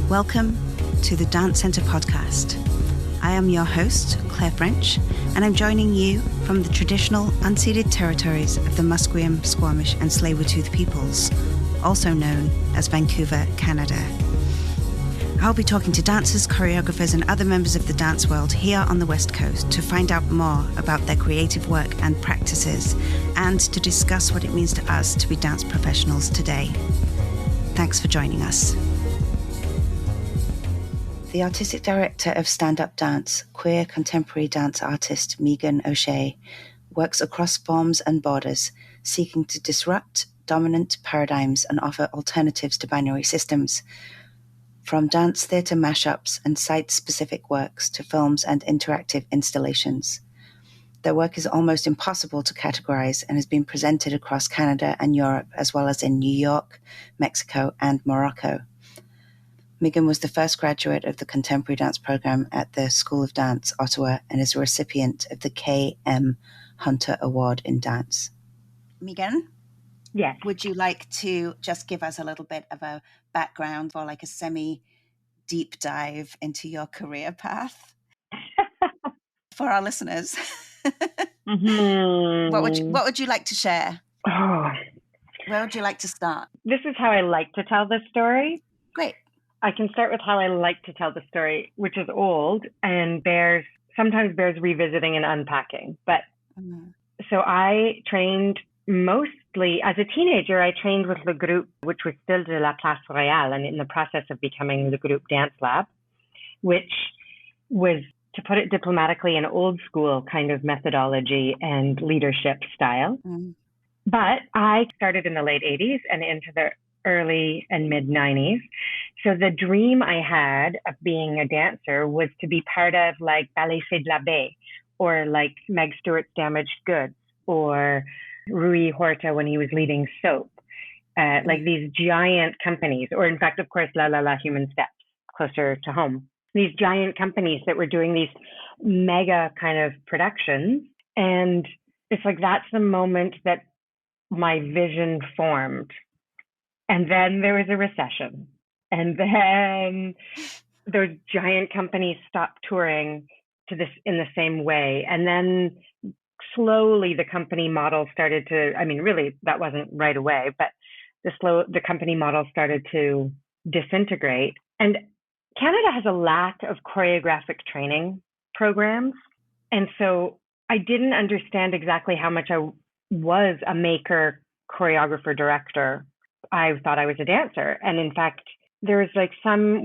Welcome to the Dance Centre podcast. I am your host, Claire French, and I'm joining you from the traditional unceded territories of the Musqueam, Squamish and Tsleil-Waututh peoples, also known as Vancouver, Canada. I'll be talking to dancers, choreographers and other members of the dance world here on the West Coast to find out more about their creative work and practices, and to discuss what it means to us to be dance professionals today. Thanks for joining us. The artistic director of stand-up dance, queer contemporary dance artist Meagan O'Shea, works across forms and borders, seeking to disrupt dominant paradigms and offer alternatives to binary systems. From dance theatre mashups and site-specific works to films and interactive installations. Their work is almost impossible to categorize and has been presented across Canada and Europe, as well as in New York, Mexico, and Morocco. Meagan was the first graduate of the Contemporary Dance Program at the School of Dance, Ottawa, and is a recipient of the K.M. Hunter Award in Dance. Meagan? Yes. Would you like to just give us a little bit of a background or like a semi-deep dive into your career path for our listeners? What would you like to share? Oh. Where would you like to start? This is how I like to tell this story. Great. I can start with how I like to tell the story, which is old and sometimes bears revisiting and unpacking. But So I trained mostly, as a teenager, I trained with Le Groupe, which was still de la Place Royale and in the process of becoming Le Groupe Dance Lab, which was, to put it diplomatically, an old school kind of methodology and leadership style. But I started in the late 80s and into the early and mid 90s. So the dream I had of being a dancer was to be part of like Ballet Fée de la Baie, or like Meg Stewart's Damaged Goods, or Rui Horta when he was leading Soap, like these giant companies, or in fact, of course, La La La Human Steps, closer to home. These giant companies that were doing these mega kind of productions. And it's like, that's the moment that my vision formed. And then there was a recession. And then those giant companies stopped touring in the same way. And then slowly the company model started to, really that wasn't right away, but the company model started to disintegrate. And Canada has a lack of choreographic training programs. And so I didn't understand exactly how much I was a maker, choreographer, director. I thought I was a dancer. And in fact, there's some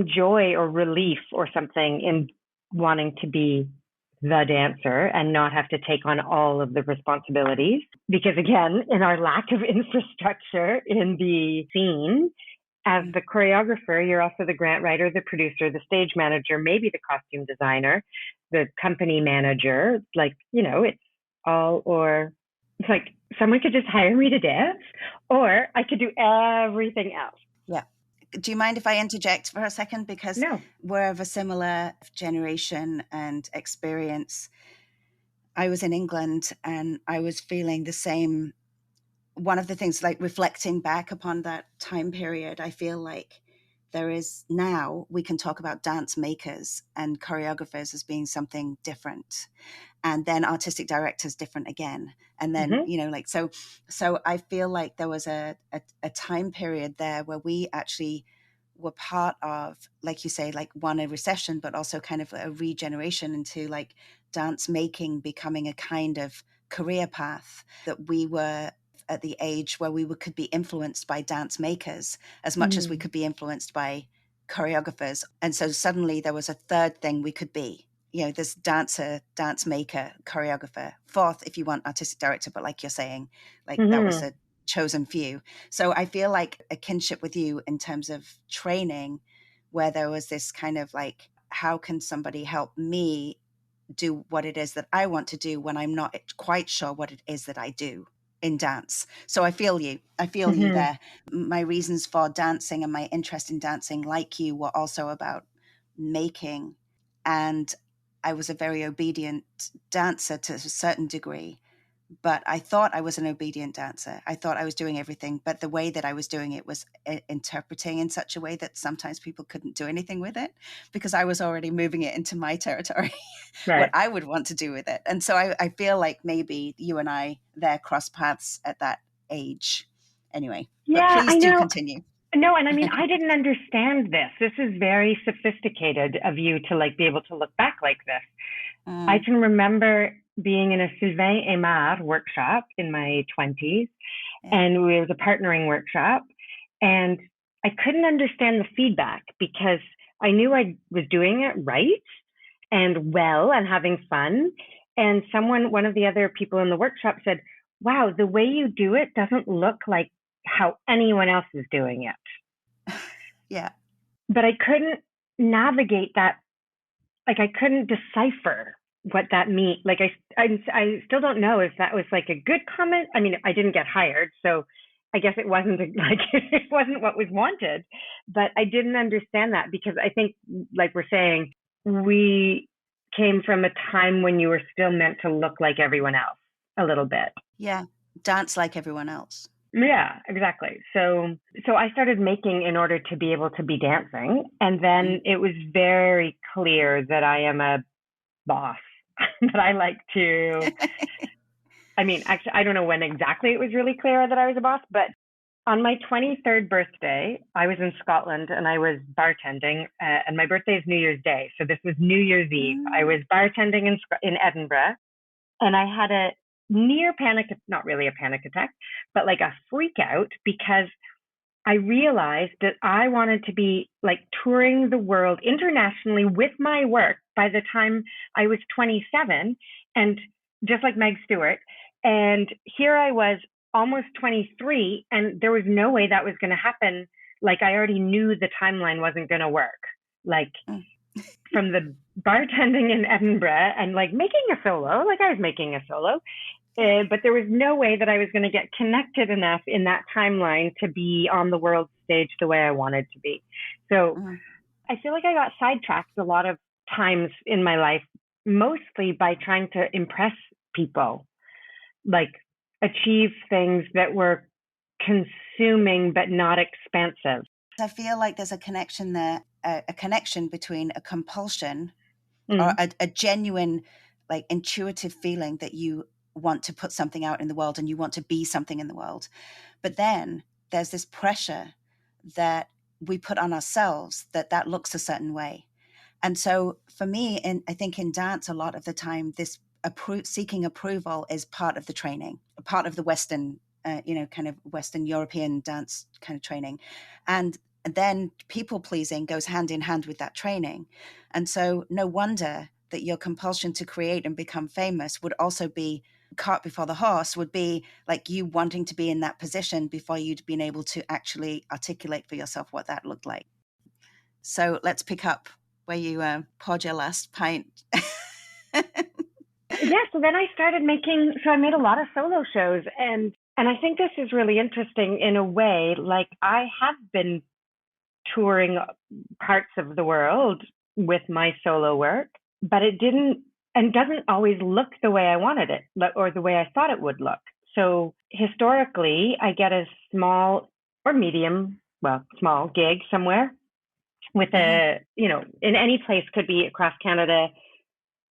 joy or relief or something in wanting to be the dancer and not have to take on all of the responsibilities. Because again, in our lack of infrastructure in the scene, as the choreographer, you're also the grant writer, the producer, the stage manager, maybe the costume designer, the company manager. It's all or. It's like someone could just hire me to dance, or I could do everything else. Yeah. Do you mind if I interject for a second? Because we're of a similar generation and experience. I was in England and I was feeling the same. One of the things, like reflecting back upon that time period, I feel like there is now, we can talk about dance makers and choreographers as being something different. And then artistic directors different again. And then, so I feel like there was a time period there where we actually were part of, like you say, like a recession, but also kind of a regeneration into like dance making becoming a kind of career path, that we were at the age where we could be influenced by dance makers as much as we could be influenced by choreographers. And so suddenly there was a third thing we could be. This dancer, dance maker, choreographer. Fourth, if you want, artistic director, but like you're saying, that was a chosen few. So I feel like a kinship with you in terms of training, where there was this kind of like, how can somebody help me do what it is that I want to do when I'm not quite sure what it is that I do in dance. So I feel you there. My reasons for dancing and my interest in dancing, like you, were also about making, and I was a very obedient dancer to a certain degree, but I thought I was an obedient dancer. I thought I was doing everything, but the way that I was doing it was interpreting in such a way that sometimes people couldn't do anything with it because I was already moving it into my territory, Right. what I would want to do with it. And so I feel like maybe you and I there cross paths at that age. Anyway, yeah, but please I do know. continue. No, and I mean, I didn't understand this. This is very sophisticated of you to like be able to look back like this. I can remember being in a Sylvain Aymar workshop in my 20s, and it was a partnering workshop, and I couldn't understand the feedback because I knew I was doing it right and well and having fun. And one of the other people in the workshop said, wow, the way you do it doesn't look like how anyone else is doing it. Yeah. But I couldn't navigate that. Like I couldn't decipher what that means. Like I still don't know if that was like a good comment. I mean, I didn't get hired, so I guess it wasn't like it wasn't what was wanted. But I didn't understand that because I think, like we're saying, we came from a time when you were still meant to look like everyone else a little bit. Yeah, dance like everyone else. Yeah, exactly. So I started making in order to be able to be dancing. And then it was very clear that I am a boss, that I like to, I mean, actually, I don't know when exactly it was really clear that I was a boss, but on my 23rd birthday, I was in Scotland and I was bartending, and my birthday is New Year's Day. So this was New Year's Eve. I was bartending in Edinburgh, and I had a near panic, not really a panic attack, but like a freak out because I realized that I wanted to be like touring the world internationally with my work by the time I was 27, and just like Meg Stewart. And here I was almost 23, and there was no way that was going to happen. Like I already knew the timeline wasn't going to work. Like from the bartending in Edinburgh and like making a solo, like I was making a solo, but there was no way that I was going to get connected enough in that timeline to be on the world stage the way I wanted to be. So I feel like I got sidetracked a lot of times in my life, mostly by trying to impress people, like achieve things that were consuming but not expensive. I feel like there's a connection there, a connection between a compulsion or a genuine, like intuitive feeling that you want to put something out in the world and you want to be something in the world. But then there's this pressure that we put on ourselves that looks a certain way. And so for me, I think in dance, a lot of the time, this seeking approval is part of the training, part of the Western, kind of Western European dance kind of training. And then people pleasing goes hand in hand with that training. And so no wonder that your compulsion to create and become famous would also be cart before the horse, would be like you wanting to be in that position before you'd been able to actually articulate for yourself what that looked like. So let's pick up where you poured your last pint. Yeah, so then I started I made a lot of solo shows, and I think this is really interesting in a way. Like I have been touring parts of the world with my solo work, but it didn't and doesn't always look the way I wanted it or the way I thought it would look. So historically, I get a small or medium, small gig somewhere with in any place, could be across Canada,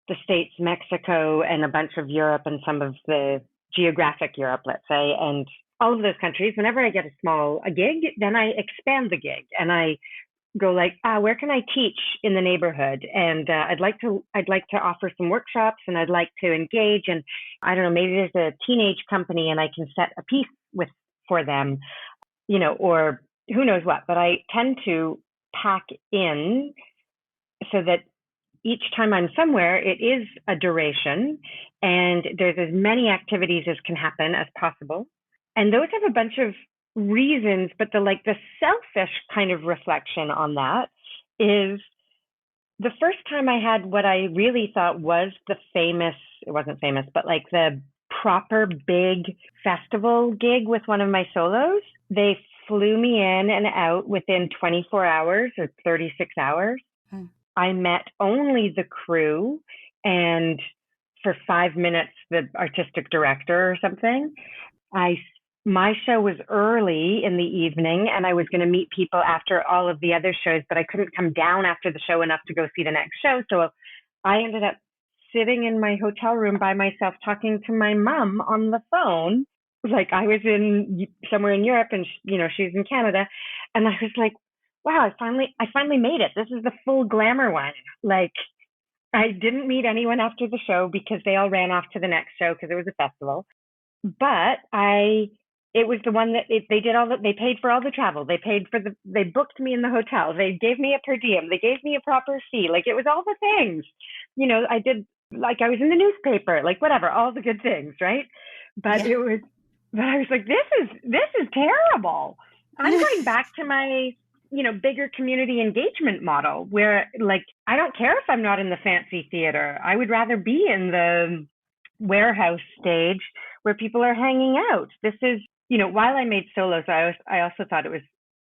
the States, Mexico, and a bunch of Europe and some of the geographic Europe, let's say, and all of those countries. Whenever I get a gig, then I expand the gig and I go like, where can I teach in the neighborhood? And I'd like to offer some workshops, and I'd like to engage. And I don't know, maybe there's a teenage company and I can set a piece for them, or who knows what. But I tend to pack in so that each time I'm somewhere, it is a duration, and there's as many activities as can happen as possible. And those have a bunch of reasons, but the selfish kind of reflection on that is the first time I had what I really thought was it wasn't famous, but like the proper big festival gig with one of my solos. They flew me in and out within 24 hours or 36 hours. I met only the crew and for 5 minutes the artistic director or something. My show was early in the evening, and I was going to meet people after all of the other shows, but I couldn't come down after the show enough to go see the next show. So I ended up sitting in my hotel room by myself talking to my mom on the phone. Like I was somewhere in Europe, and she's in Canada, and I was like, wow, I finally made it. This is the full glamour one. Like I didn't meet anyone after the show because they all ran off to the next show because it was a festival. But it was the one that they did they paid for all the travel. They booked me in the hotel. They gave me a per diem. They gave me a proper fee. Like it was all the things, I did, like I was in the newspaper, like whatever, all the good things. Right. But I was like, this is terrible. I'm going back to my, bigger community engagement model where like, I don't care if I'm not in the fancy theater. I would rather be in the warehouse stage where people are hanging out. This is, while I made solos, I also thought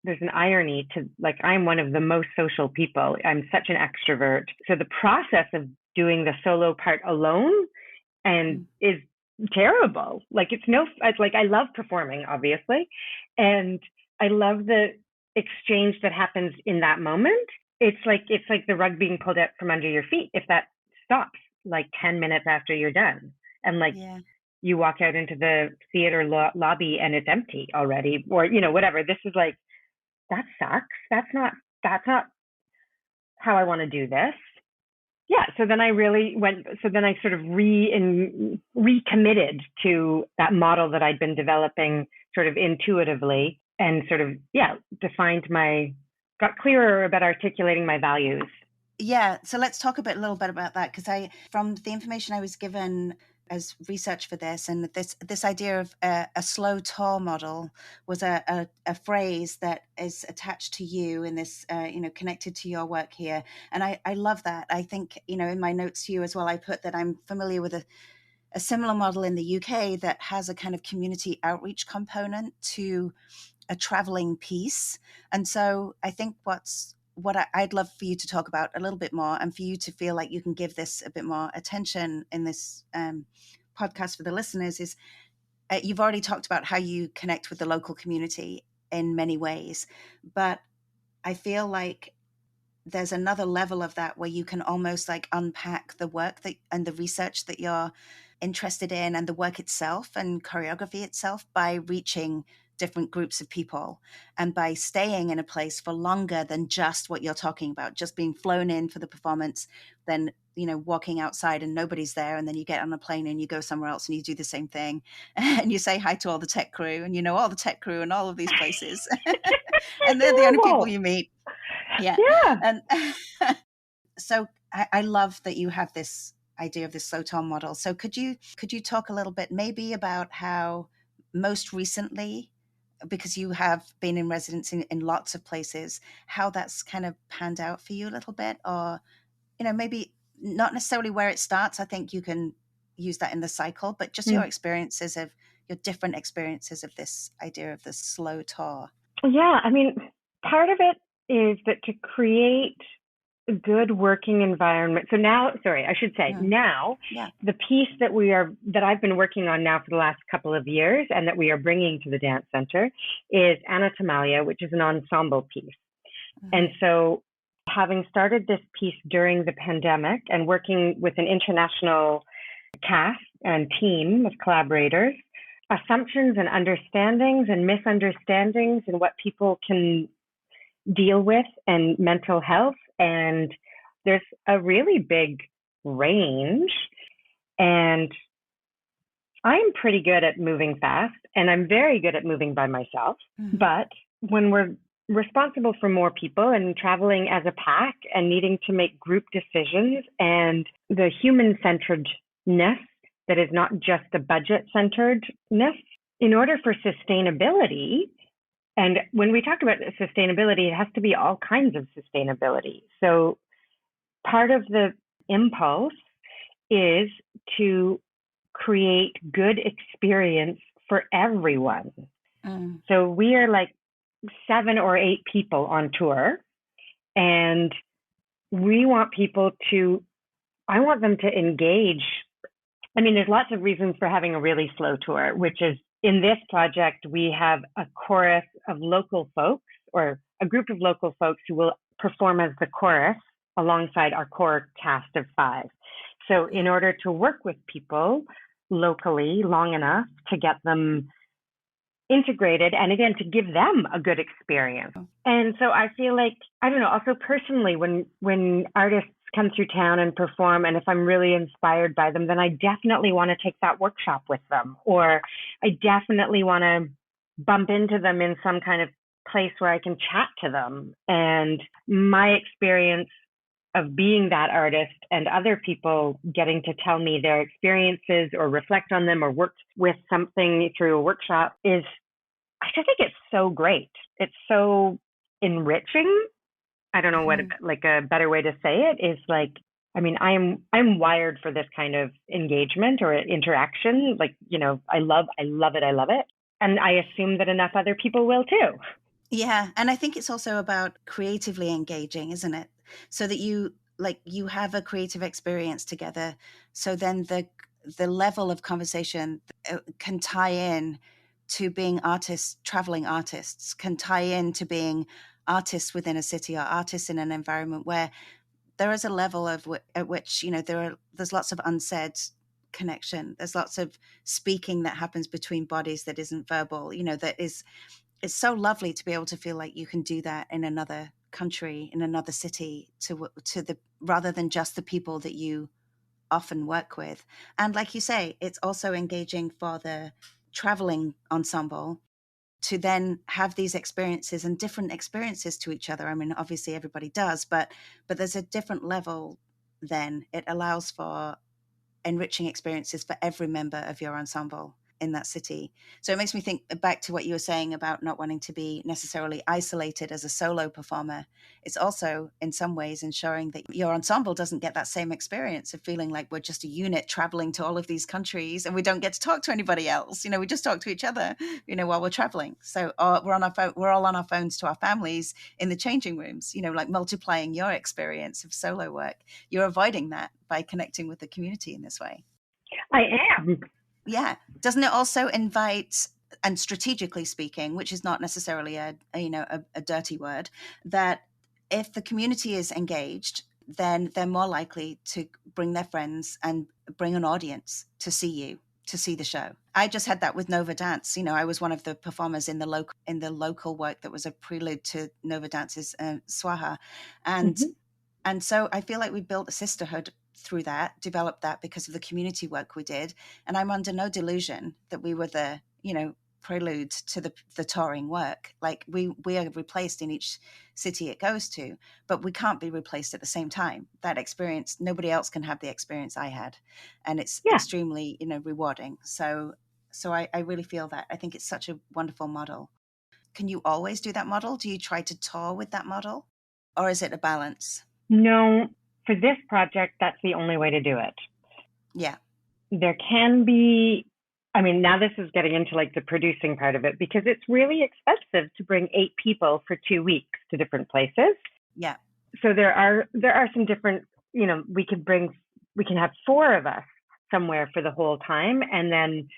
there's an irony to, like, I'm one of the most social people. I'm such an extrovert. So the process of doing the solo part alone is terrible. Like it's like I love performing, obviously. And I love the exchange that happens in that moment. It's like the rug being pulled out from under your feet if that stops like 10 minutes after you're done. And like you walk out into the theater lobby and it's empty already, or whatever. This is like, that sucks. That's not how I want to do this. So then I sort of recommitted to that model that I'd been developing sort of intuitively, and sort of got clearer about articulating my values. So let's talk a little bit about that, because from the information I was given as research for this, and this idea of a slow tour model was a phrase that is attached to you in this, connected to your work here. And I love that. I think, in my notes to you as well, I put that I'm familiar with a similar model in the UK that has a kind of community outreach component to a traveling piece. And so I think what I'd love for you to talk about a little bit more, and for you to feel like you can give this a bit more attention in this podcast for the listeners, is you've already talked about how you connect with the local community in many ways, but I feel like there's another level of that where you can almost like unpack the work and the research that you're interested in, and the work itself and choreography itself, by reaching different groups of people and by staying in a place for longer than just what you're talking about, just being flown in for the performance, then walking outside and nobody's there, and then you get on a plane and you go somewhere else and you do the same thing and you say hi to all the tech crew, and all the tech crew in all of these places and they're the only people you meet. And so I love that you have this idea of this slow tone model. So could you talk a little bit maybe about how most recently, because you have been in residence in lots of places, how that's kind of panned out for you a little bit, or maybe not necessarily where it starts. I think you can use that in the cycle, but just your different experiences of this idea of the slow tour. I mean, part of it is that to create a good working environment. So now, the piece that I've been working on now for the last couple of years, and that we are bringing to the Dance Center, is Anatomalia, which is an ensemble piece. And so, having started this piece during the pandemic and working with an international cast and team of collaborators, assumptions and understandings and misunderstandings and what people can deal with, and mental health, and there's a really big range. And I'm pretty good at moving fast, and I'm very good at moving by myself. But when we're responsible for more people and traveling as a pack and needing to make group decisions, and the human-centeredness that is not just a budget-centeredness, in order for sustainability. And when we talk about sustainability, it has to be all kinds of sustainability. So part of the impulse is to create good experience for everyone. So we are like 7 or 8 people on tour, and I want them to engage I mean, there's lots of reasons for having a really slow tour, which is in this project, we have a chorus of local folks or a group of local folks who will perform as the chorus alongside our core cast of 5. So in order to work with people locally long enough to get them integrated and again to give them a good experience. And so I feel like, I don't know, also personally when artists come through town and perform, and if I'm really inspired by them, then I definitely want to take that workshop with them, or I definitely want to bump into them in some kind of place where I can chat to them. And my experience of being that artist and other people getting to tell me their experiences or reflect on them or work with something through a workshop is, I just think it's so great. It's so enriching. I don't know what like a better way to say it is. Like, I mean, I'm wired for this kind of engagement or interaction. Like, you know, I love it. And I assume that enough other people will too. Yeah. And I think it's also about creatively engaging, isn't it? So that you have a creative experience together. So then the level of conversation can tie in to being artists, traveling artists, can tie in to being artists within a city or artists in an environment where there is a level of at which, you know, there's lots of unsaid connection. There's lots of speaking that happens between bodies that isn't verbal, you know, it's so lovely to be able to feel like you can do that in another country, in another city, to the rather than just the people that you often work with. And like you say, it's also engaging for the traveling ensemble to then have these experiences and different experiences to each other. I mean, obviously everybody does, but there's a different level. Then it allows for enriching experiences for every member of your ensemble in that city. So it makes me think back to what you were saying about not wanting to be necessarily isolated as a solo performer. It's also in some ways ensuring that your ensemble doesn't get that same experience of feeling like we're just a unit traveling to all of these countries and we don't get to talk to anybody else. You know, we just talk to each other, you know, while we're traveling. So we're all on our phones to our families in the changing rooms, you know, like multiplying your experience of solo work. You're avoiding that by connecting with the community in this way. I am. Yeah. Doesn't it also invite, and strategically speaking, which is not necessarily a dirty word, that if the community is engaged, then they're more likely to bring their friends and bring an audience to see you, to see the show. I just had that with Nova Dance. You know, I was one of the performers in the local work that was a prelude to Nova Dance's Swaha. And so I feel like we built a sisterhood through that, developed that because of the community work we did. And I'm under no delusion that we were the, you know, prelude to the touring work. Like we are replaced in each city it goes to, but we can't be replaced at the same time. That experience, nobody else can have the experience I had. And it's extremely, you know, rewarding. So I really feel that. I think it's such a wonderful model. Can you always do that model? Do you try to tour with that model? Or is it a balance? No, for this project, that's the only way to do it. Yeah. There can be, I mean, now this is getting into like the producing part of it because it's really expensive to bring 8 people for 2 weeks to different places. Yeah. So there are some different, you know, we can have 4 of us somewhere for the whole time. And then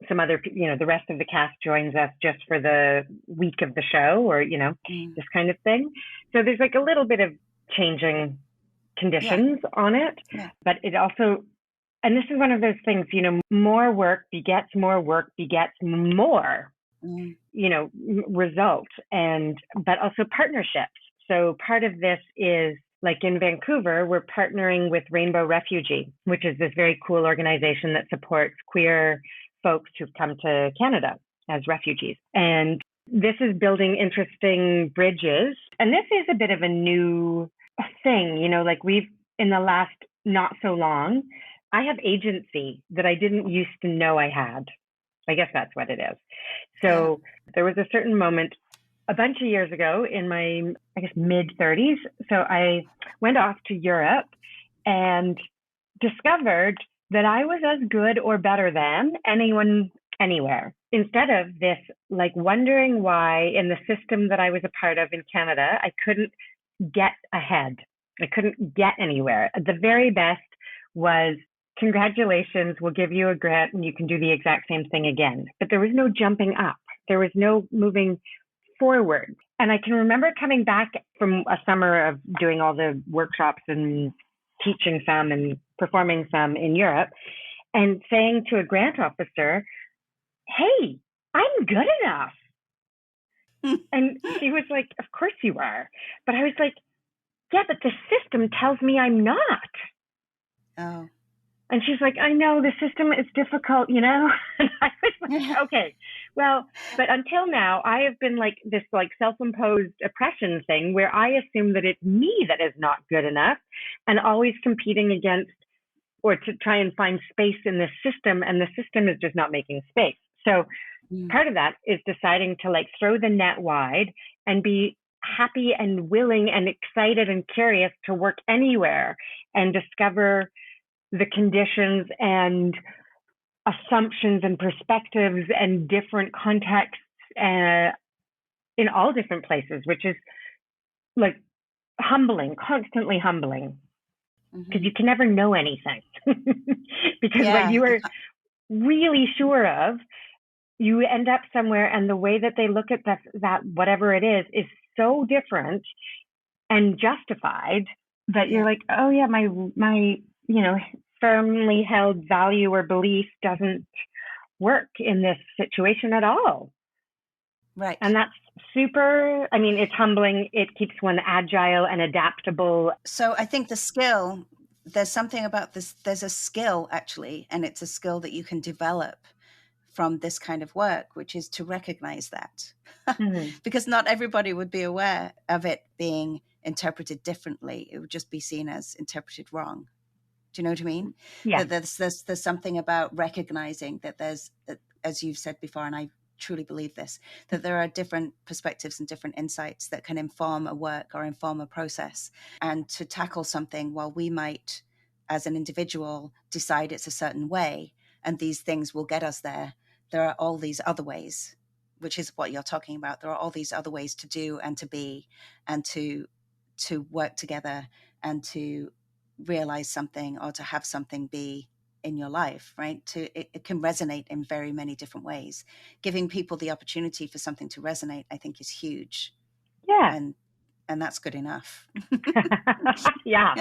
some other, you know, the rest of the cast joins us just for the week of the show or, you know, this kind of thing. So there's like a little bit of changing conditions on it, but it also, and this is one of those things, you know, more work begets more, you know, result, but also partnerships. So part of this is like in Vancouver, we're partnering with Rainbow Refugee, which is this very cool organization that supports queer folks who've come to Canada as refugees. And this is building interesting bridges. And this is a bit of a new thing, you know, like we've, in the last not so long, I have agency that I didn't used to know I had. I guess that's what it is. So there was a certain moment a bunch of years ago in my, I guess, mid-30s. So I went off to Europe and discovered that I was as good or better than anyone anywhere. Instead of this, like wondering why in the system that I was a part of in Canada, I couldn't get ahead. I couldn't get anywhere. The very best was congratulations, we'll give you a grant and you can do the exact same thing again. But there was no jumping up. There was no moving forward. And I can remember coming back from a summer of doing all the workshops and teaching some and performing some in Europe and saying to a grant officer, hey, I'm good enough. And she was like, of course you are. But I was like, yeah, but the system tells me I'm not. Oh. And she's like, I know the system is difficult, you know? And I was like, okay, well, but until now, I have been like this like self-imposed oppression thing where I assume that it's me that is not good enough and always competing against or to try and find space in the system, and the system is just not making space. So part of that is deciding to like throw the net wide and be happy and willing and excited and curious to work anywhere and discover the conditions and assumptions and perspectives and different contexts in all different places, which is like humbling, constantly humbling, because you can never know anything. Because what you are really sure of, you end up somewhere and the way that they look at that whatever it is so different and justified that you're like, oh yeah, my you know, firmly held value or belief doesn't work in this situation at all. Right. And that's super, I mean, it's humbling. It keeps one agile and adaptable. So I think the skill, there's something about this, there's a skill actually, and it's a skill that you can develop from this kind of work, which is to recognize that. Because not everybody would be aware of it being interpreted differently. It would just be seen as interpreted wrong. Do you know what I mean? Yeah. That there's something about recognizing that there's, as you've said before, and I truly believe this, that there are different perspectives and different insights that can inform a work or inform a process. And to tackle something, while we might, as an individual, decide it's a certain way, and these things will get us there, there are all these other ways, which is what you're talking about. There are all these other ways to do and to be and to work together and to realize something or to have something be in your life, right? It can resonate in very many different ways. Giving people the opportunity for something to resonate, I think, is huge. Yeah. And that's good enough. Yeah,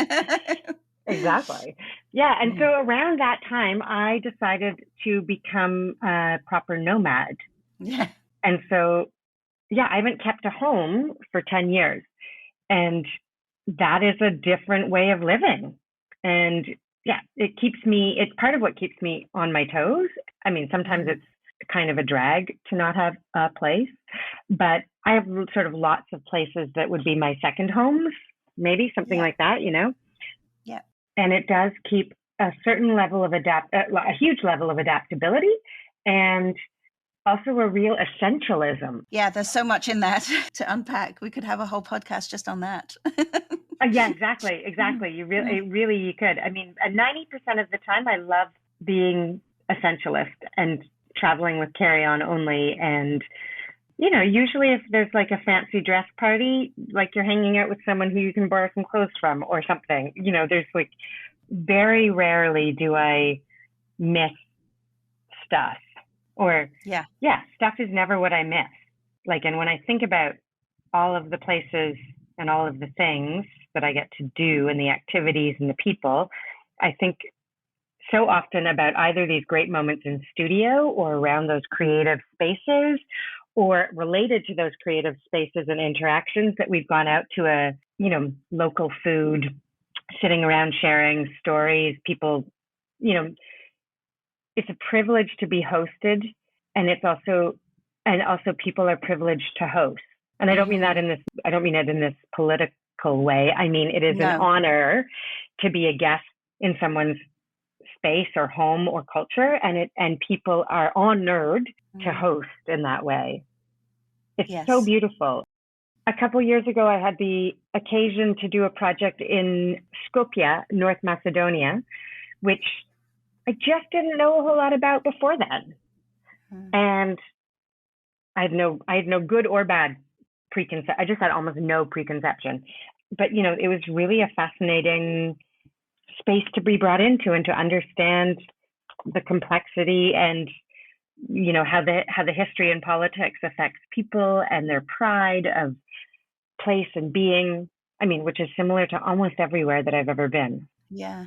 exactly. Yeah. And so around that time, I decided to become a proper nomad. Yeah. And so, yeah, I haven't kept a home for 10 years. And that is a different way of living. And yeah, it's part of what keeps me on my toes. I mean, sometimes it's kind of a drag to not have a place, but I have sort of lots of places that would be my second homes, maybe something like that, you know? Yeah. And it does keep a certain level of a huge level of adaptability and also a real essentialism. Yeah, there's so much in that to unpack. We could have a whole podcast just on that. Yeah, exactly. You could. I mean, 90% of the time, I love being essentialist and traveling with carry-on only. And, you know, usually if there's like a fancy dress party, like you're hanging out with someone who you can borrow some clothes from or something, you know, there's like very rarely do I miss stuff. Or, stuff is never what I miss. Like, and when I think about all of the places and all of the things that I get to do and the activities and the people, I think so often about either these great moments in studio or around those creative spaces or related to those creative spaces and interactions that we've gone out to a, you know, local food, sitting around sharing stories, people, you know, it's a privilege to be hosted, and it's also people are privileged to host. And I don't mean that I don't mean it in this political way. I mean, it is an honor to be a guest in someone's space or home or culture, and people are honored to host in that way. It's so beautiful. A couple years ago, I had the occasion to do a project in Skopje, North Macedonia, which I just didn't know a whole lot about before then. And I had no good or bad preconception. I just had almost no preconception. But, you know, it was really a fascinating space to be brought into and to understand the complexity and how the history and politics affects people and their pride of place and being. I mean, which is similar to almost everywhere that I've ever been. Yeah.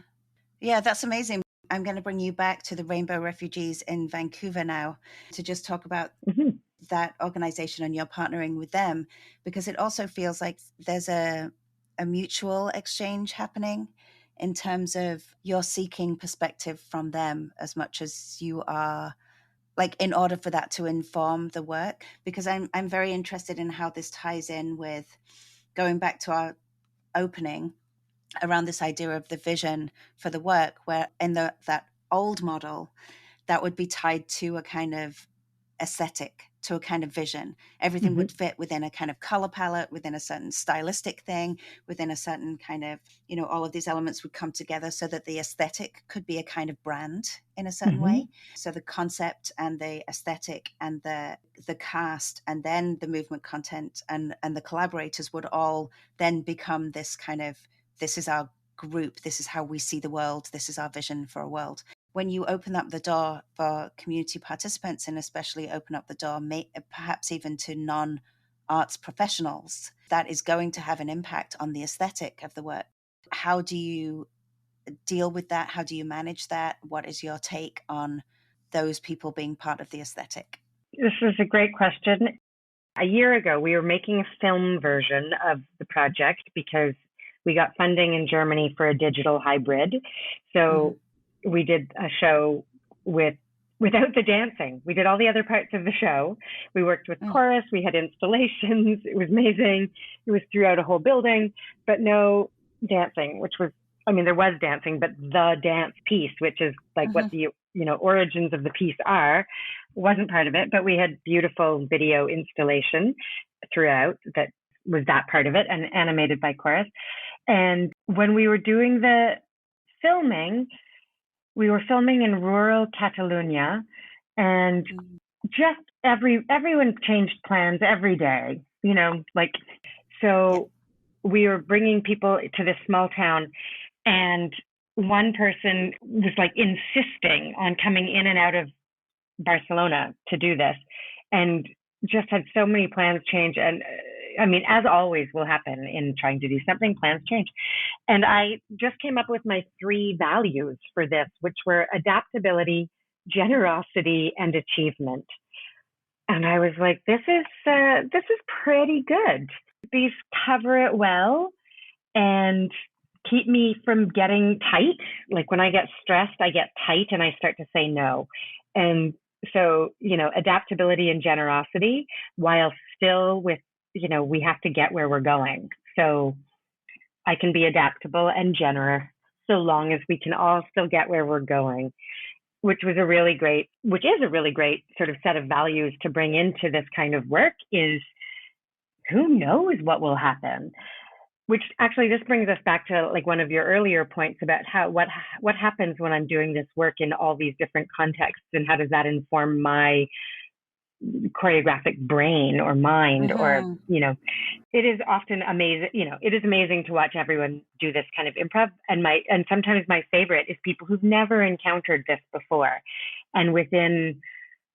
Yeah, that's amazing. I'm going to bring you back to the Rainbow Refugees in Vancouver now to just talk about that organization and your partnering with them, because it also feels like there's a mutual exchange happening in terms of you're seeking perspective from them as much as you are, like, in order for that to inform the work. Because I'm very interested in how this ties in with going back to our opening around this idea of the vision for the work, where in that old model that would be tied to a kind of aesthetic, to a kind of vision. Everything would fit within a kind of color palette, within a certain stylistic thing, within a certain kind of, all of these elements would come together so that the aesthetic could be a kind of brand in a certain way. So the concept and the aesthetic and the cast and then the movement content and the collaborators would all then become this kind of, this is our group, this is how we see the world, this is our vision for a world. When you open up the door for community participants, and especially open up the door perhaps even to non-arts professionals, that is going to have an impact on the aesthetic of the work. How do you deal with that? How do you manage that? What is your take on those people being part of the aesthetic? This is a great question. A year ago, we were making a film version of the project because we got funding in Germany for a digital hybrid. So we did a show without the dancing. We did all the other parts of the show. We worked with chorus. We had installations. It was amazing. It was throughout a whole building, but no dancing, which was, there was dancing, but the dance piece, which is like what the, origins of the piece are, wasn't part of it. But we had beautiful video installation throughout that was that part of it, and animated by chorus. And when we were doing the filming, we were filming in rural Catalonia, and just everyone changed plans every day, so we were bringing people to this small town, and one person was like insisting on coming in and out of Barcelona to do this, and just had so many plans change. And as always will happen in trying to do something, plans change. And I just came up with my 3 values for this, which were adaptability, generosity, and achievement. And I was like, this is pretty good. These cover it well and keep me from getting tight. Like when I get stressed, I get tight and I start to say no. And so, adaptability and generosity, while still with, we have to get where we're going. So I can be adaptable and generous so long as we can all still get where we're going, which is a really great sort of set of values to bring into this kind of work. Is who knows what will happen? Which actually, this brings us back to like one of your earlier points about what happens when I'm doing this work in all these different contexts, and how does that inform my choreographic brain or mind, or it is often amazing. It is amazing to watch everyone do this kind of improv, and sometimes my favorite is people who've never encountered this before, and within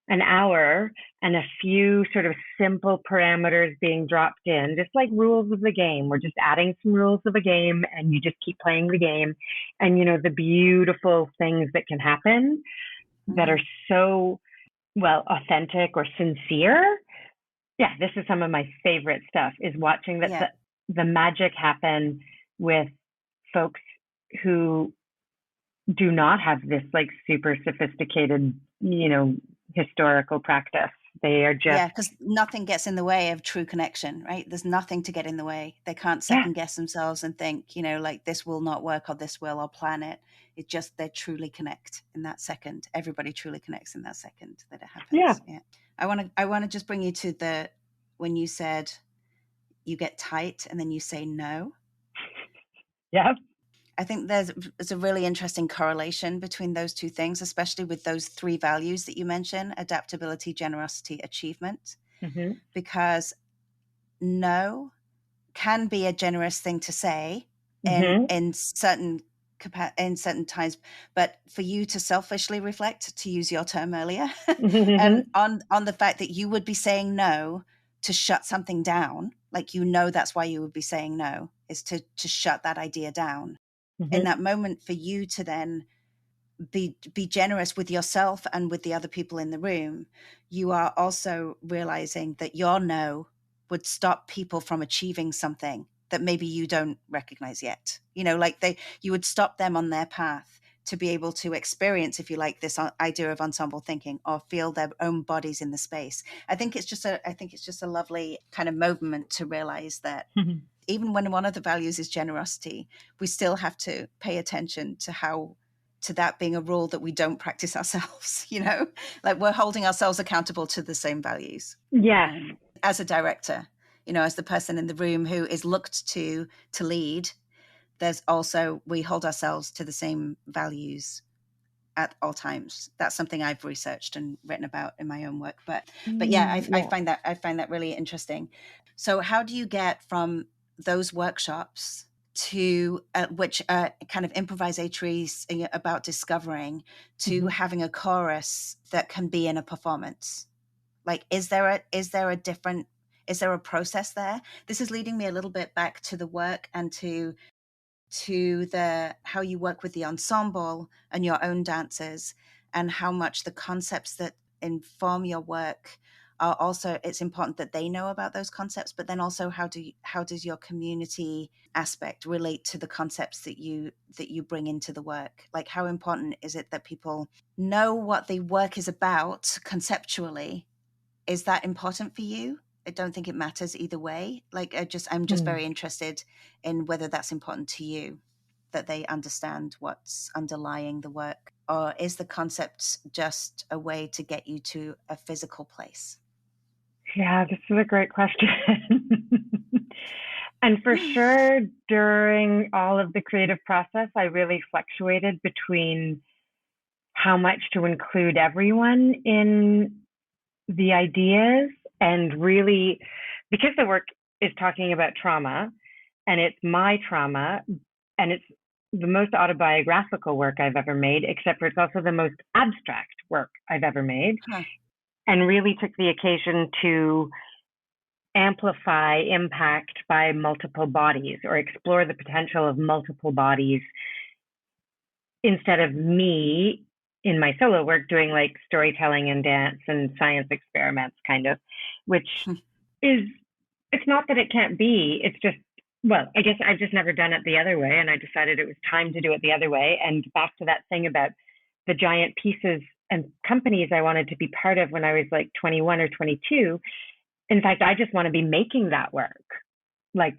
an hour and a few sort of simple parameters being dropped in, just like rules of the game. We're just adding some rules of a game, and you just keep playing the game. And, the beautiful things that can happen that are so, authentic or sincere. Yeah, this is some of my favorite stuff, is watching that the magic happen with folks who do not have this like super sophisticated, historical practice. They are just because nothing gets in the way of true connection, right? There's nothing to get in the way. They can't second guess themselves and think, like this will not work or this will, or plan it. It's just they truly connect in that second. Everybody truly connects in that second that it happens. Yeah. I want to just bring you to when you said you get tight and then you say no. Yeah. I think there's a really interesting correlation between those two things, especially with those 3 values that you mentioned: adaptability, generosity, achievement. Because no can be a generous thing to say in certain in certain times, but for you to selfishly reflect, to use your term earlier, Mm-hmm. and on the fact that you would be saying no to shut something down, like, that's why you would be saying no, is to shut that idea down. Mm-hmm. In that moment, for you to then be generous with yourself and with the other people in the room, you are also realizing that your no would stop people from achieving something that maybe you don't recognize yet. Like you would stop them on their path to be able to experience, if you like, this idea of ensemble thinking, or feel their own bodies in the space. I think it's just a lovely kind of moment to realize that even when one of the values is generosity, we still have to pay attention to that being a rule that we don't practice ourselves, like we're holding ourselves accountable to the same values. Yes. As a director, as the person in the room who is looked to lead, there's also, we hold ourselves to the same values at all times. That's something I've researched and written about in my own work. But yeah, I find that really interesting. So how do you get from those workshops to which kind of improvisatory about discovering, to having a chorus that can be in a performance? Like, is there a process there? This is leading me a little bit back to the work and to the how you work with the ensemble and your own dancers, and how much the concepts that inform your work are also, it's important that they know about those concepts, but then also how does your community aspect relate to the concepts that you bring into the work? Like, how important is it that people know what the work is about conceptually? Is that important for you? I don't think it matters either way. Like, I'm just very interested in whether that's important to you, that they understand what's underlying the work, or is the concept just a way to get you to a physical place? Yeah, this is a great question. And for sure, during all of the creative process, I really fluctuated between how much to include everyone in the ideas, and really, because the work is talking about trauma, and it's my trauma, and it's the most autobiographical work I've ever made, except for it's also the most abstract work I've ever made, and really took the occasion to amplify impact by multiple bodies, or explore the potential of multiple bodies, instead of me in my solo work doing like storytelling and dance and science experiments, kind of, which is, it's not that it can't be, it's just, well, I guess I've just never done it the other way, and I decided it was time to do it the other way. And back to that thing about the giant pieces and companies I wanted to be part of when I was like 21 or 22. In fact, I just want to be making that work. Like,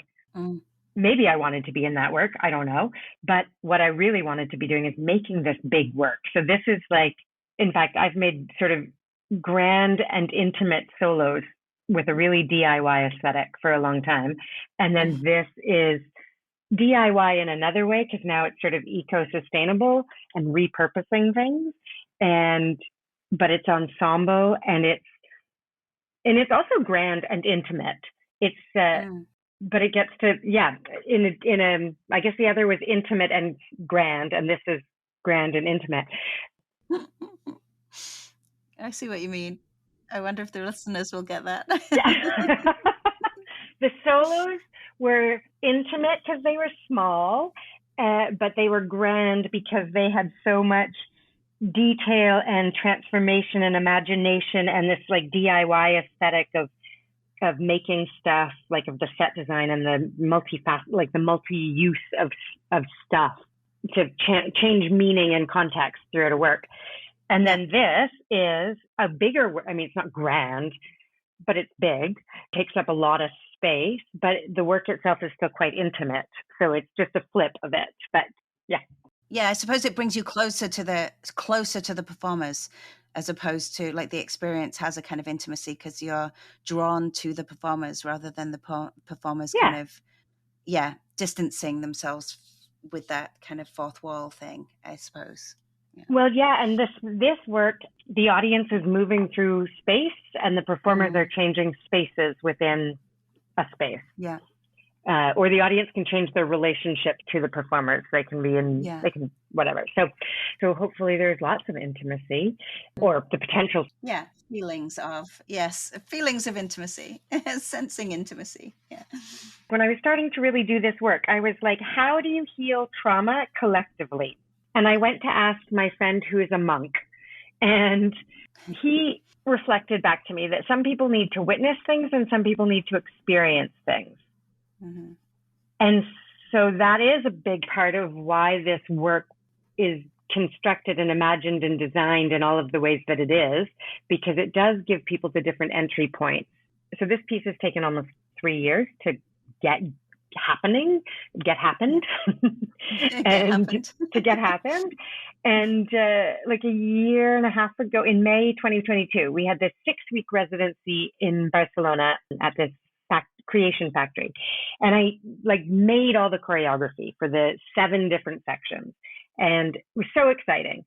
maybe I wanted to be in that work, I don't know. But what I really wanted to be doing is making this big work. So this is like, in fact, I've made sort of grand and intimate solos with a really DIY aesthetic for a long time. And then this is DIY in another way, because now it's sort of eco-sustainable and repurposing things. But it's ensemble, and it's also grand and intimate. It's but it gets to, I guess the other was intimate and grand, and this is grand and intimate. I see what you mean. I wonder if the listeners will get that. Yeah. The solos were intimate because they were small, but they were grand because they had so much detail and transformation and imagination, and this like DIY aesthetic of making stuff, like of the set design and the like the multi-use of stuff to change meaning and context throughout a work. And then this is a bigger work. I mean, it's not grand, but it's big, takes up a lot of space, but the work itself is still quite intimate. So it's just a flip of it. But yeah. Yeah, I suppose it brings you closer to the performers, as opposed to, like, the experience has a kind of intimacy because you're drawn to the performers rather than the performers kind of, distancing themselves with that kind of fourth wall thing, I suppose. Yeah. Well, yeah, and this work, the audience is moving through space, and the performers are changing spaces within a space. Yeah. or the audience can change their relationship to the performers. They can be they can whatever. So hopefully there's lots of intimacy, or the potential. Yeah, feelings of intimacy, sensing intimacy. Yeah. When I was starting to really do this work, I was like, how do you heal trauma collectively? And I went to ask my friend who is a monk, and he reflected back to me that some people need to witness things and some people need to experience things. Mm-hmm. And so that is a big part of why this work is constructed and imagined and designed in all of the ways that it is, because it does give people the different entry points. So this piece has taken almost 3 years to happened and like a year and a half ago, in May 2022, we had this 6-week residency in Barcelona at this creation factory, and I like made all the choreography for the 7 different sections, and it was so exciting.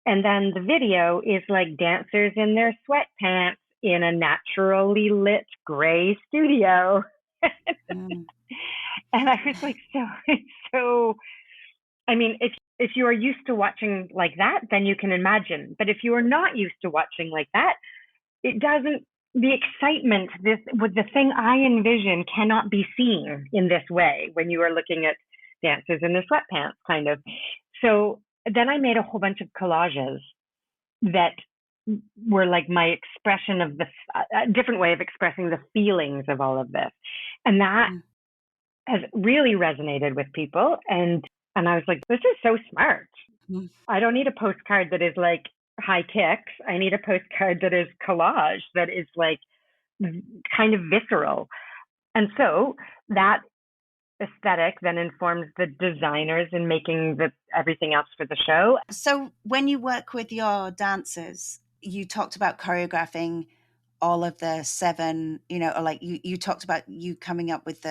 And then the video is like dancers in their sweatpants in a naturally lit gray studio. And I was like, so, I mean, if you are used to watching like that, then you can imagine. But if you are not used to watching like that, it doesn't, the excitement, with the thing I envision cannot be seen in this way when you are looking at dancers in their sweatpants, kind of. So then I made a whole bunch of collages that were like my expression of a different way of expressing the feelings of all of this. And that has really resonated with people. And I was like, this is so smart. I don't need a postcard that is like high kicks. I need a postcard that is collage, that is like kind of visceral. And so that aesthetic then informs the designers in making everything else for the show. So when you work with your dancers, you talked about choreographing all of the 7, or like you talked about you coming up with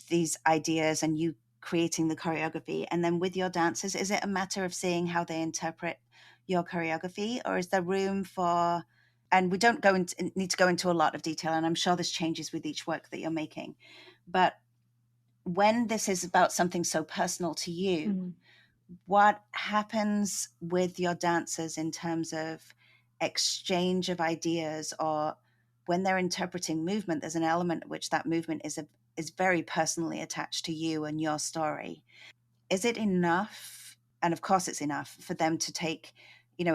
these ideas and you creating the choreography. And then with your dancers, is it a matter of seeing how they interpret your choreography, or is there room for, and we don't need to go into a lot of detail, and I'm sure this changes with each work that you're making, but when this is about something so personal to you, what happens with your dancers in terms of exchange of ideas, or when they're interpreting movement, there's an element at which that movement is very personally attached to you and your story. Is it enough? And of course it's enough for them to take,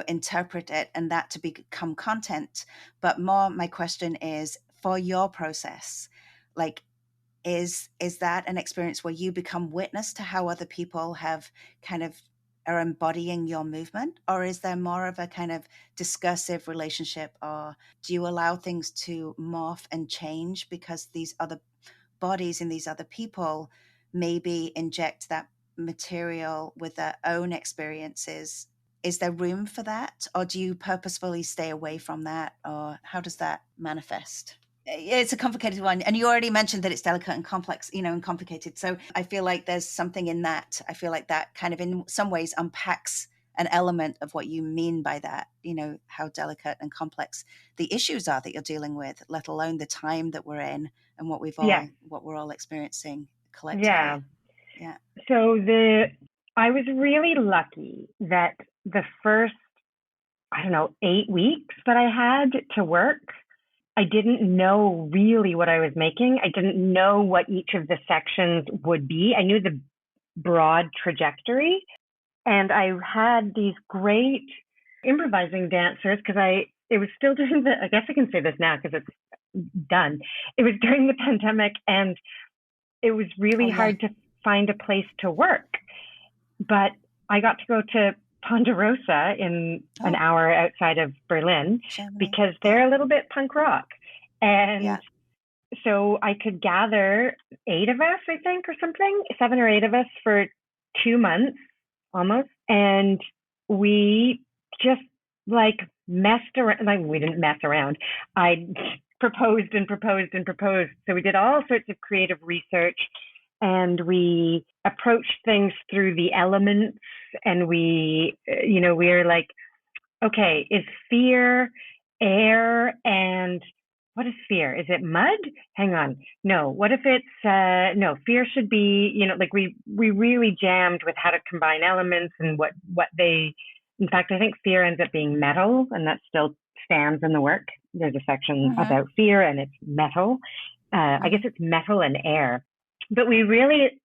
interpret it and that to become content. But more, my question is, for your process, like, is that an experience where you become witness to how other people have kind of are embodying your movement, or is there more of a kind of discursive relationship, or do you allow things to morph and change because these other bodies and these other people maybe inject that material with their own experiences? Is there room for that, or do you purposefully stay away from that, or how does that manifest? It's a complicated one, and you already mentioned that it's delicate and complex, and complicated. So I feel like there's something in that. I feel like that kind of in some ways unpacks an element of what you mean by that, how delicate and complex the issues are that you're dealing with, let alone the time that we're in and what we're all experiencing collectively. Yeah. So I was really lucky that the first, 8 weeks that I had to work, I didn't know really what I was making. I didn't know what each of the sections would be. I knew the broad trajectory, and I had these great improvising dancers, because it was still during I guess I can say this now because it's done. It was during the pandemic, and it was really hard to find a place to work. But I got to go to Ponderosa in an hour outside of Berlin, because they're a little bit punk rock. And so I could gather 8 of us, I think, or something, 7 or 8 of us for 2 months almost. And we just like messed around. Like, we didn't mess around. I proposed and proposed and proposed. So we did all sorts of creative research, and we approached things through the elements, and we were like, okay, is fear, air, and what is fear? Is it mud? Hang on. No. What if it's no, fear should be, like we really jammed with how to combine elements and what they, in fact, I think fear ends up being metal, and that still stands in the work. There's a section about fear, and it's metal. I guess it's metal and air. But we really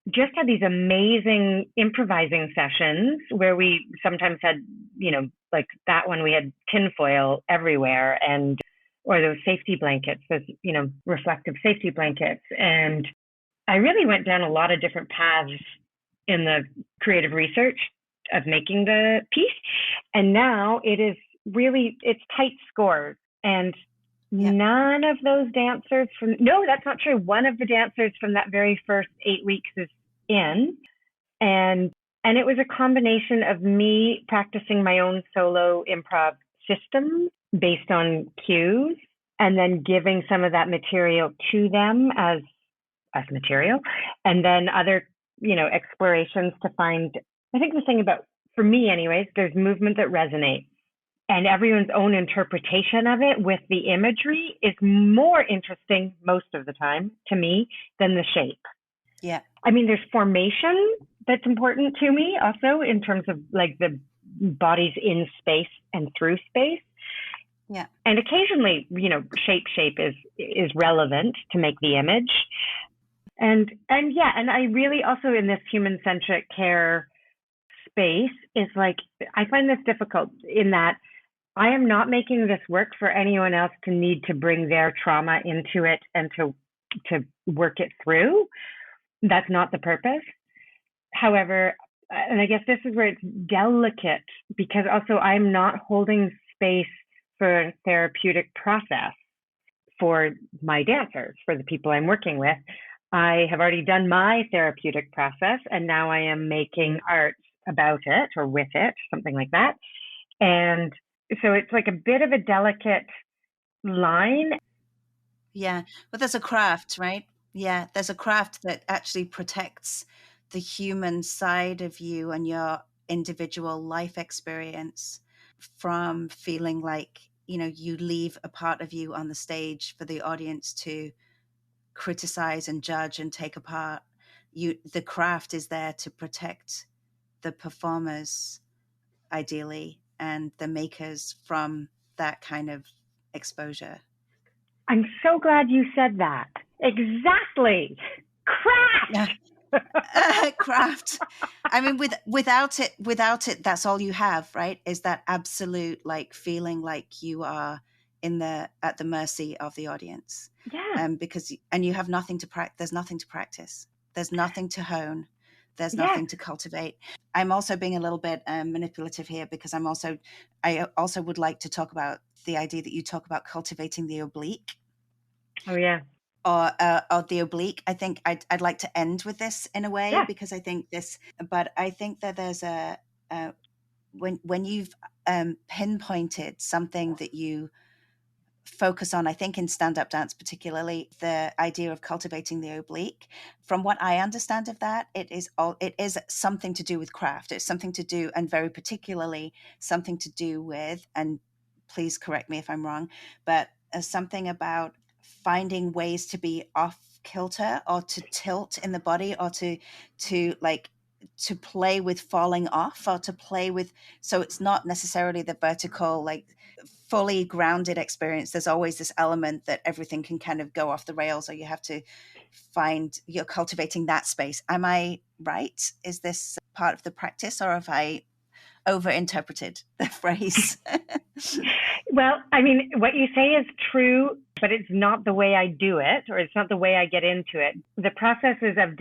just had these amazing improvising sessions where we sometimes had, like that one, we had tinfoil everywhere, or those safety blankets, those, reflective safety blankets. And I really went down a lot of different paths in the creative research of making the piece. And now it's tight scores. And none of those dancers no, that's not true. One of the dancers from that very first 8 weeks is in. And it was a combination of me practicing my own solo improv systems based on cues, and then giving some of that material to them as material, and then other, explorations to find. I think the thing about, for me anyways, there's movement that resonates, and everyone's own interpretation of it with the imagery is more interesting most of the time to me than the shape. Yeah. I mean, there's formation that's important to me also, in terms of like the bodies in space and through space. Yeah. And occasionally, shape is relevant to make the image. And I really also, in this human-centric care space, is like, I find this difficult in that I am not making this work for anyone else to need to bring their trauma into it and to work it through. That's not the purpose. However, and I guess this is where it's delicate, because also I'm not holding space for a therapeutic process for my dancers, for the people I'm working with. I have already done my therapeutic process, and now I am making art about it or with it, something like that. And so it's like a bit of a delicate line. Yeah, but there's a craft, right? Yeah, there's a craft that actually protects the human side of you and your individual life experience from feeling like, you leave a part of you on the stage for the audience to criticize and judge and take apart. The craft is there to protect the performers, ideally, and the makers from that kind of exposure. I'm so glad you said that. Exactly. Craft. Craft. I mean, without it, that's all you have, right? Is that absolute feeling like you are at the mercy of the audience. Yeah. Because you have nothing to practice. There's nothing to practice. There's nothing to hone. There's nothing to cultivate. I'm also being a little bit manipulative here, because I also would like to talk about the idea that you talk about cultivating the oblique. Oh yeah. Or the oblique. I think I'd like to end with this in a way, because I think that there's when you've pinpointed something that you focus on, I think in stand-up dance particularly, the idea of cultivating the oblique. From what I understand of that, it is something to do with craft. It's something to do, and very particularly something to do with, and please correct me if I'm wrong, but something about finding ways to be off kilter or to tilt in the body, or to play with falling off, or to play with, so it's not necessarily the vertical, fully grounded experience. There's always this element that everything can kind of go off the rails, or you have to you're cultivating that space. Am I right? Is this part of the practice, or have I overinterpreted the phrase? Well, I mean, what you say is true, but it's not the way I do it, or it's not the way I get into it. The processes of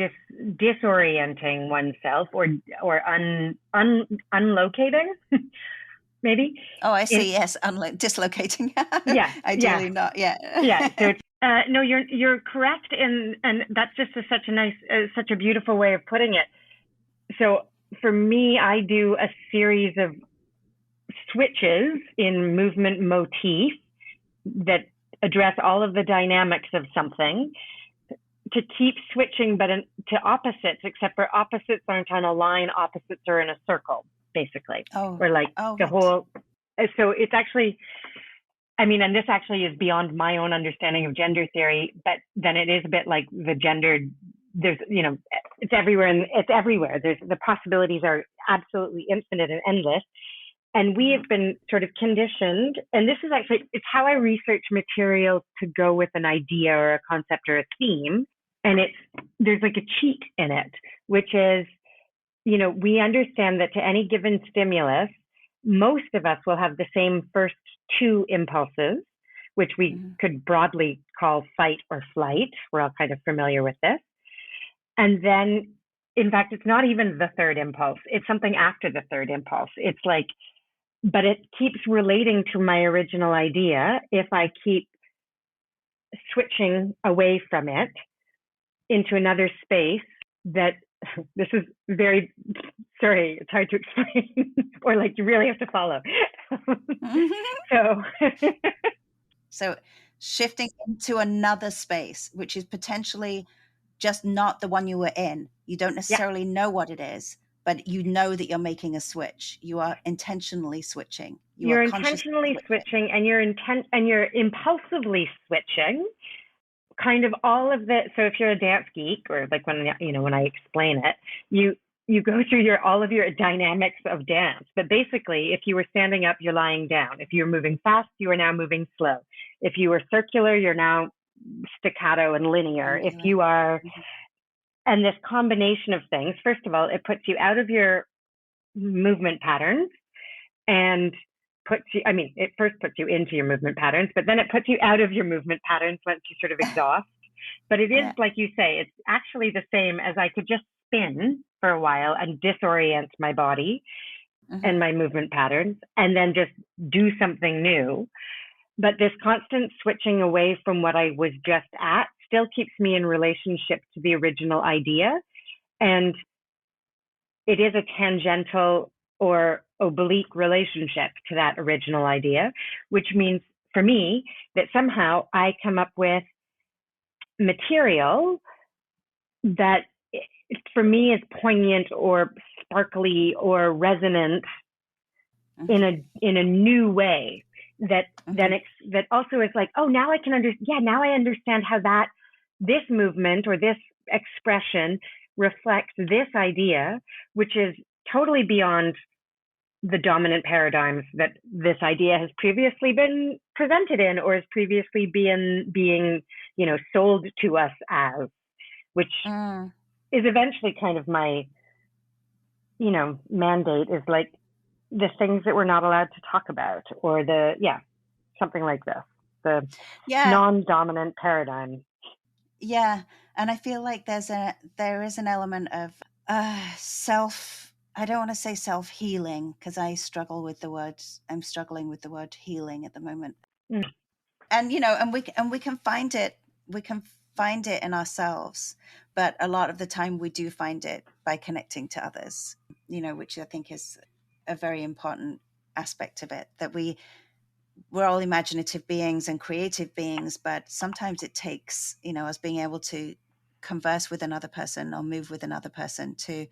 disorienting oneself or unlocating, maybe. Oh, I see. Yes, dislocating. Yeah, ideally not. Yeah, yeah. So no, you're correct, and that's just such a beautiful way of putting it. So for me, I do a series of switches in movement motif that address all of the dynamics of something, to keep switching, but to opposites, except for opposites aren't on a line, opposites are in a circle, basically. Or whole. So it's actually, I mean, and this actually is beyond my own understanding of gender theory, but then it is a bit like the gendered, there's, it's everywhere, and it's everywhere. The possibilities are absolutely infinite and endless. And we have been sort of conditioned, and this is actually, it's how I research materials to go with an idea or a concept or a theme. And there's like a cheat in it, which is, we understand that to any given stimulus, most of us will have the same first two impulses, which we could broadly call fight or flight. We're all kind of familiar with this. And then, in fact, it's not even the third impulse. It's something after the third impulse. It's like, but it keeps relating to my original idea if I keep switching away from it into another space that, this is very, sorry, it's hard to explain, or like you really have to follow. So shifting into another space, which is potentially just not the one you were in. You don't necessarily know what it is, but you know that you're making a switch. You are intentionally switching. You're intentionally switching, and you're impulsively switching. Kind of all of the, so if you're a dance geek, or like when I explain it, you go through all of your dynamics of dance. But basically, if you were standing up, you're lying down. If you were moving fast, you are now moving slow. If you were circular, you're now staccato and linear. If you are, and this combination of things, first of all, it puts you out of your movement patterns and it first puts you into your movement patterns, but then it puts you out of your movement patterns once you sort of exhaust. But it is, like you say, it's actually the same as I could just spin for a while and disorient my body and my movement patterns, and then just do something new. But this constant switching away from what I was just at still keeps me in relationship to the original idea. And it is a tangential or oblique relationship to that original idea, which means for me that somehow I come up with material that for me is poignant or sparkly or resonant in a new way that also is like, oh, now I can now I understand how this movement or this expression reflects this idea, which is totally beyond the dominant paradigms that this idea has previously been presented in, or has previously been being, sold to us as, which is eventually kind of my, mandate, is like the things that we're not allowed to talk about, or something like this, the non-dominant paradigm. Yeah. And I feel like there is an element of I don't want to say self-healing, because I'm struggling with the word healing at the moment. And we can find it in ourselves, but a lot of the time we do find it by connecting to others, which I think is a very important aspect of it, that we're all imaginative beings and creative beings, but sometimes it takes, us being able to converse with another person or move with another person to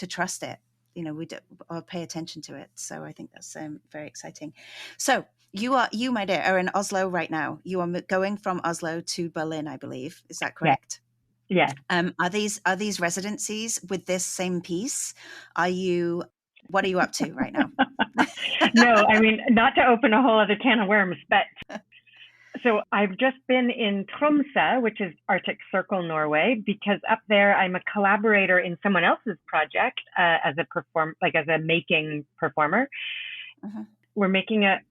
trust it, we do, or pay attention to it. So I think that's very exciting. So you, my dear, are in Oslo right now. You are going from Oslo to Berlin, I believe. Is that correct? Yeah. Are these residencies with this same piece? What are you up to right now? No, I mean, not to open a whole other can of worms, but so I've just been in Tromsø, which is Arctic Circle, Norway, because up there I'm a collaborator in someone else's project as a making performer. We're making a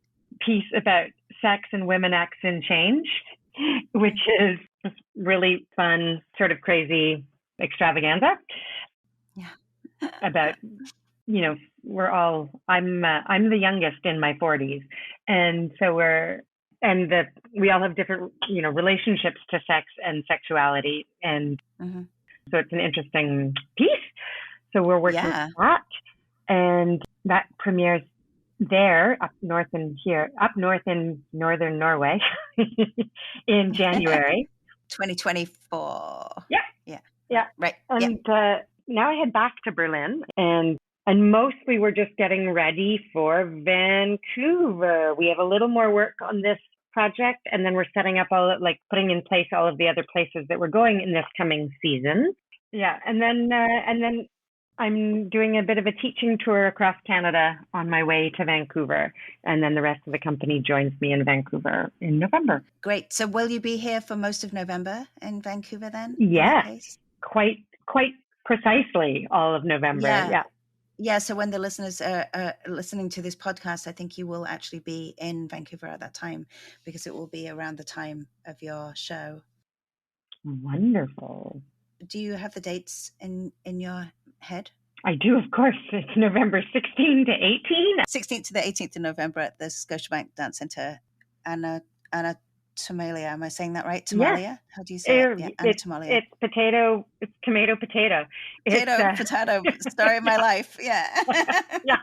piece about sex and women acts in change, which is a really fun, sort of crazy extravaganza. Yeah. About, I'm the youngest in my 40s, and so we all have different, relationships to sex and sexuality, and so it's an interesting piece. So we're working on that, and that premieres there up north in northern Norway in January 2024. Yeah. Right. And now I head back to Berlin, and mostly we're just getting ready for Vancouver. We have a little more work on this project, and then we're setting up putting in place all of the other places that we're going in this coming season. Yeah, and then I'm doing a bit of a teaching tour across Canada on my way to Vancouver, and then the rest of the company joins me in Vancouver in November. Great. So will you be here for most of November in Vancouver then? Yeah, quite precisely all of November. Yeah. So when the listeners are listening to this podcast, I think you will actually be in Vancouver at that time, because it will be around the time of your show. Wonderful. Do you have the dates in your head? I do, of course. It's November 16 to 18. 16th to the 18th of November at the Scotiabank Dance Centre. Anatomalia. Am I saying that right? Tomalia? Yes. How do you say it? Yeah, Anatomalia. It's potato. It's tomato. Potato. Potato. Story of my life. Yeah. Yeah.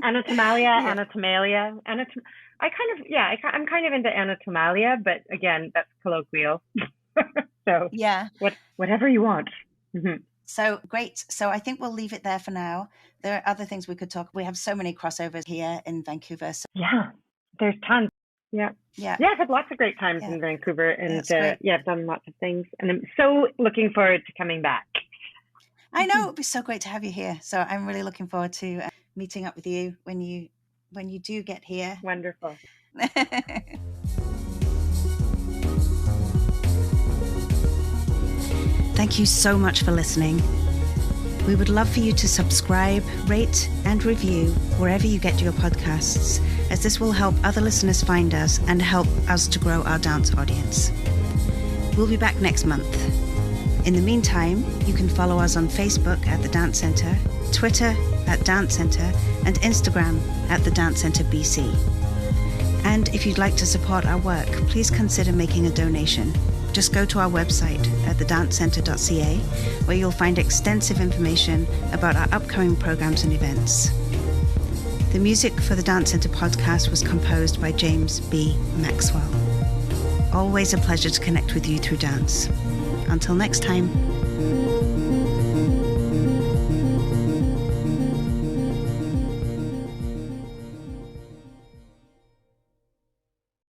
Anatomalia. Anatomalia. I'm kind of into Anatomalia, but again, that's colloquial. So yeah, whatever you want. Mm-hmm. So great. So I think we'll leave it there for now. There are other things we could talk. We have so many crossovers here in Vancouver. So. Yeah, there's tons. Yeah. I've had lots of great times in Vancouver, and I've done lots of things, and I'm so looking forward to coming back. I know, it'd be so great to have you here. So I'm really looking forward to meeting up with you when you do get here. Wonderful. Thank you so much for listening. We would love for you to subscribe, rate, and review wherever you get your podcasts, as this will help other listeners find us and help us to grow our dance audience. We'll be back next month. In the meantime, you can follow us on Facebook at The Dance Centre, Twitter at Dance Centre, and Instagram at The Dance Centre BC. And if you'd like to support our work, please consider making a donation. Just go to our website at thedancecentre.ca, where you'll find extensive information about our upcoming programs and events. The music for the Dance Centre podcast was composed by James B. Maxwell. Always a pleasure to connect with you through dance. Until next time.